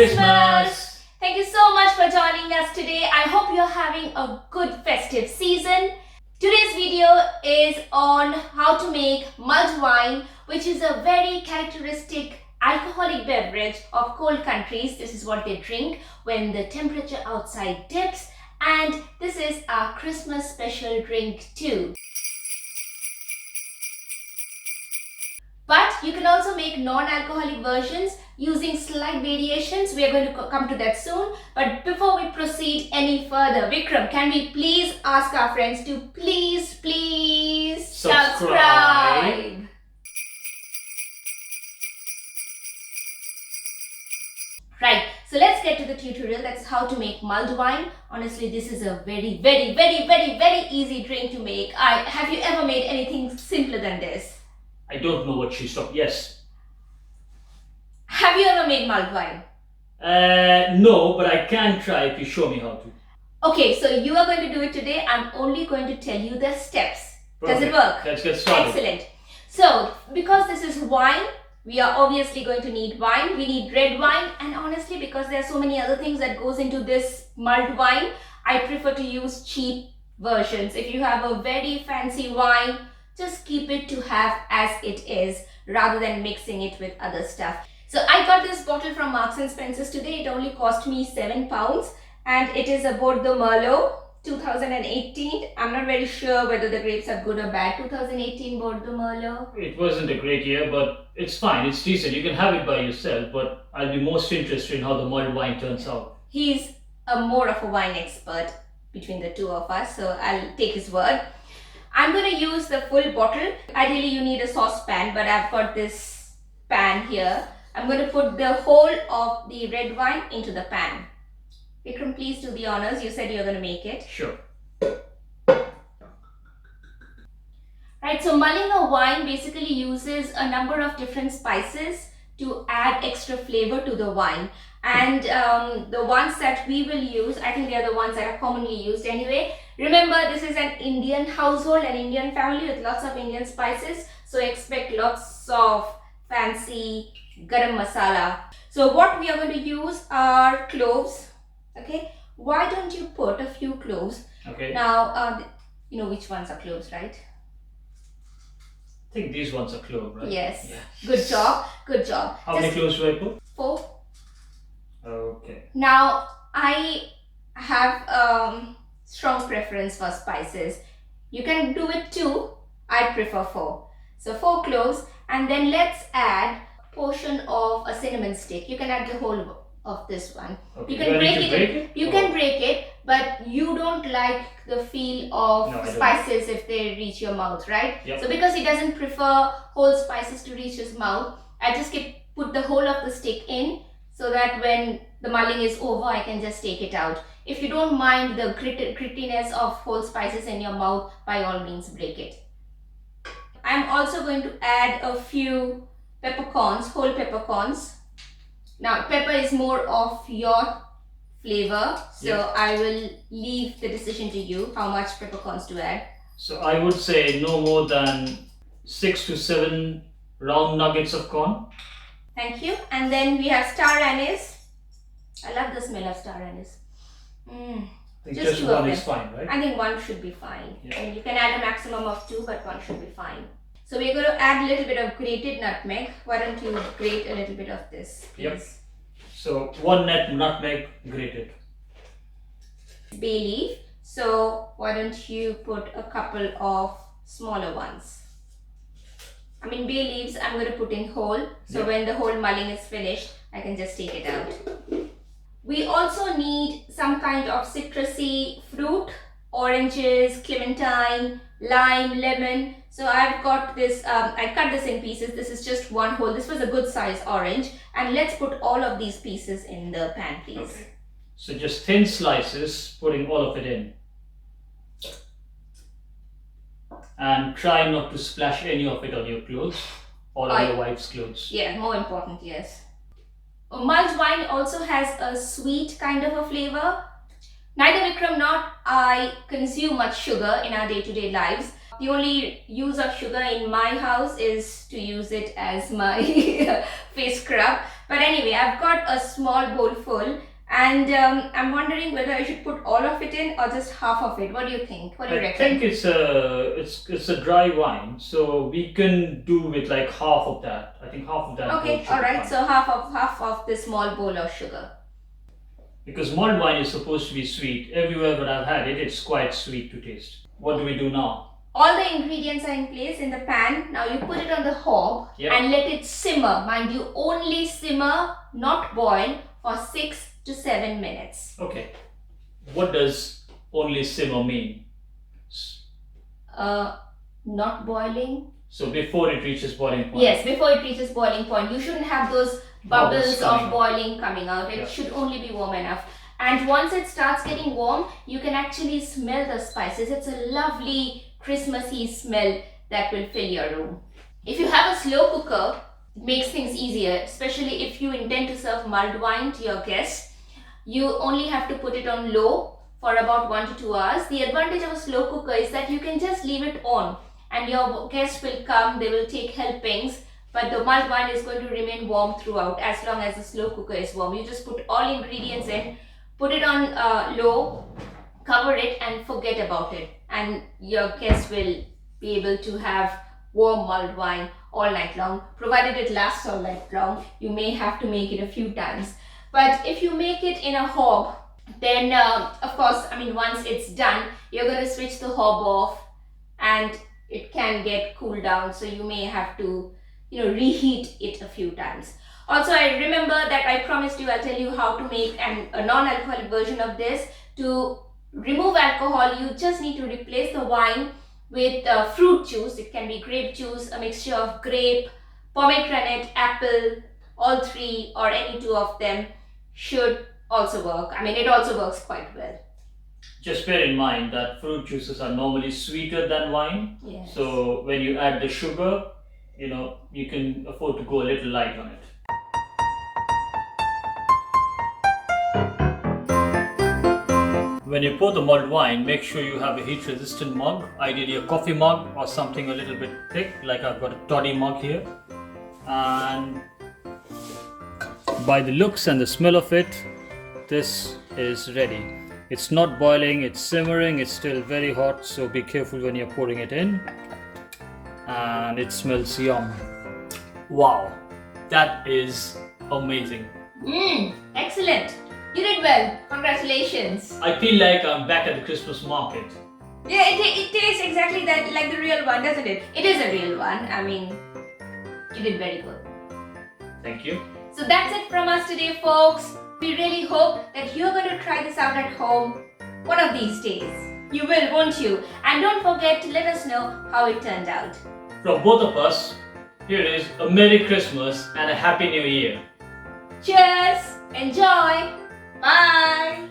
Christmas! Thank you so much for joining us today. I hope you're having a good festive season. Today's video is on how to make mulled wine, which is a very characteristic alcoholic beverage of cold countries. This is what they drink when the temperature outside dips, and this is our Christmas special drink too. But you can also make non-alcoholic versions using slight variations. We are going to come to that soon. But before we proceed any further, Vikram, can we please ask our friends to please subscribe? Right, so let's get to the tutorial. That's how to make mulled wine. Honestly, this is a very easy drink to make. Have you ever made anything simpler than this? I don't know what she's talking. Yes. Have you ever made mulled wine? No, but I can try if you show me how to. Okay, so you are going to do it today. I'm only going to tell you the steps. Perfect. Does it work? Let's get started. Excellent. So, because this is wine, we are obviously going to need wine. We need red wine, and honestly, because there are so many other things that goes into this mulled wine, I prefer to use cheap versions. If you have a very fancy wine, just keep it to have as it is rather than mixing it with other stuff. So I got this bottle from Marks and Spencer's today. It only cost me £7 and it is a Bordeaux Merlot 2018. I'm not very sure whether the grapes are good or bad. 2018 Bordeaux Merlot. It wasn't a great year, but it's fine. It's decent. You can have it by yourself, but I'll be most interested in how the mulled wine turns out. He's more of a wine expert between the two of us, so I'll take his word. I'm going to use the full bottle. Ideally you need a saucepan, but I've got this pan here. I'm going to put the whole of the red wine into the pan. Vikram, please do the honors. You said you're going to make it. Sure. Right, so mulling a wine basically uses a number of different spices to add extra flavor to the wine. And the ones that we will use, I think they are the ones that are commonly used anyway. Remember, this is an Indian household, an Indian family with lots of Indian spices. So expect lots of fancy garam masala. So what we are going to use are cloves. Okay, why don't you put a few cloves? Okay. Now, you know which ones are cloves, right? I think these ones are clove, right? Yes. Yeah. Good job. Good job. How many cloves do I put? 4. Okay. Now, I have strong preference for spices. You can do it 2. I prefer 4. So 4 cloves, and then let's add a portion of a cinnamon stick. You can add the whole of this one. Okay. You can break it. You Oh. can break it, but you don't like the feel of No, I don't. spices if they reach your mouth, right? Yep. So because he doesn't prefer whole spices to reach his mouth, I just put the whole of the stick in, so that when the mulling is over, I can just take it out. If you don't mind the grittiness of whole spices in your mouth, by all means break it. I'm also going to add a few peppercorns, whole peppercorns. Now, pepper is more of your flavor, so Yeah. I will leave the decision to you how much peppercorns to add. So I would say no more than 6 to 7 round nuggets of corn. Thank you. And then we have star anise. I love the smell of star anise. I think Just just 2 of one is them. fine, right? I think 1 should be fine. Yeah. I mean, you can add a maximum of 2, but 1 should be fine. So we're going to add a little bit of grated nutmeg. Why don't you grate a little bit of this, please? Yep. So 1 nutmeg grated. Bay leaf. So why don't you put a couple of smaller ones? I mean, bay leaves I'm going to put in whole. So Yep. when the whole mulling is finished, I can just take it out. We also need some kind of citrusy fruit, oranges, clementine, lime, lemon. So I've got this, I cut this in pieces. This is just 1 whole. This was a good size orange. And let's put all of these pieces in the pan, please. Okay. So just thin slices, putting all of it in. And try not to splash any of it on your clothes or on your wife's clothes. Yeah, more important, yes. Mulled wine also has a sweet kind of a flavor. Neither Vikram nor I consume much sugar in our day-to-day lives. The only use of sugar in my house is to use it as my face scrub. But anyway, I've got a small bowl full, and I'm wondering whether I should put all of it in or just half of it. What do you think? What do you I reckon? think it's a dry wine, so we can do with like half of that. I think half of that. Okay, should be alright, fine. so half of this small bowl of sugar. Because mulled wine is supposed to be sweet. Everywhere that I've had it, it's quite sweet to taste. What do we do now? All the ingredients are in place in the pan. Now you put it on the hob and let it simmer. Mind you, only simmer, not boil, for 6 to 7 minutes. Okay. What does only simmer mean? Not boiling. So before it reaches boiling point? Yes, before it reaches boiling point. You shouldn't have those bubbles of boiling coming out. It should only be warm enough. And once it starts getting warm, you can actually smell the spices. It's a lovely Christmassy smell that will fill your room. If you have a slow cooker, it makes things easier, especially if you intend to serve mulled wine to your guests. You only have to put it on low for about 1 to 2 hours. The advantage of a slow cooker is that you can just leave it on and your guests will come, they will take helpings, but the mulled wine is going to remain warm throughout as long as the slow cooker is warm. You just put all ingredients in, put it on low, cover it and forget about it, and your guests will be able to have warm mulled wine all night long, provided it lasts all night long. You may have to make it a few times, but if you make it in a hob, then of course, I mean, once it's done, you're going to switch the hob off and it can get cooled down, so you may have to reheat it a few times. Also, I remember that I promised you I'll tell you how to make a non-alcoholic version of this. To remove alcohol, you just need to replace the wine with fruit juice. It can be grape juice, a mixture of grape, pomegranate, apple, all three or any two of them should also work. I mean, it also works quite well. Just bear in mind that fruit juices are normally sweeter than wine. Yes. So when you add the sugar, you can afford to go a little light on it. When you pour the mulled wine, make sure you have a heat resistant mug, ideally a coffee mug or something a little bit thick, like I've got a toddy mug here. And by the looks and the smell of it, this is ready. It's not boiling, it's simmering, it's still very hot, so be careful when you're pouring it in. And it smells yum. Wow, that is amazing. Excellent. You did well. Congratulations. I feel like I'm back at the Christmas market. Yeah, it tastes exactly that, like the real one, doesn't it? It is a real one. I mean, you did very good. Thank you. So that's it from us today, folks. We really hope that you're going to try this out at home one of these days. You will, won't you? And don't forget to let us know how it turned out. From both of us, here is a Merry Christmas and a Happy New Year. Cheers! Enjoy! Bye!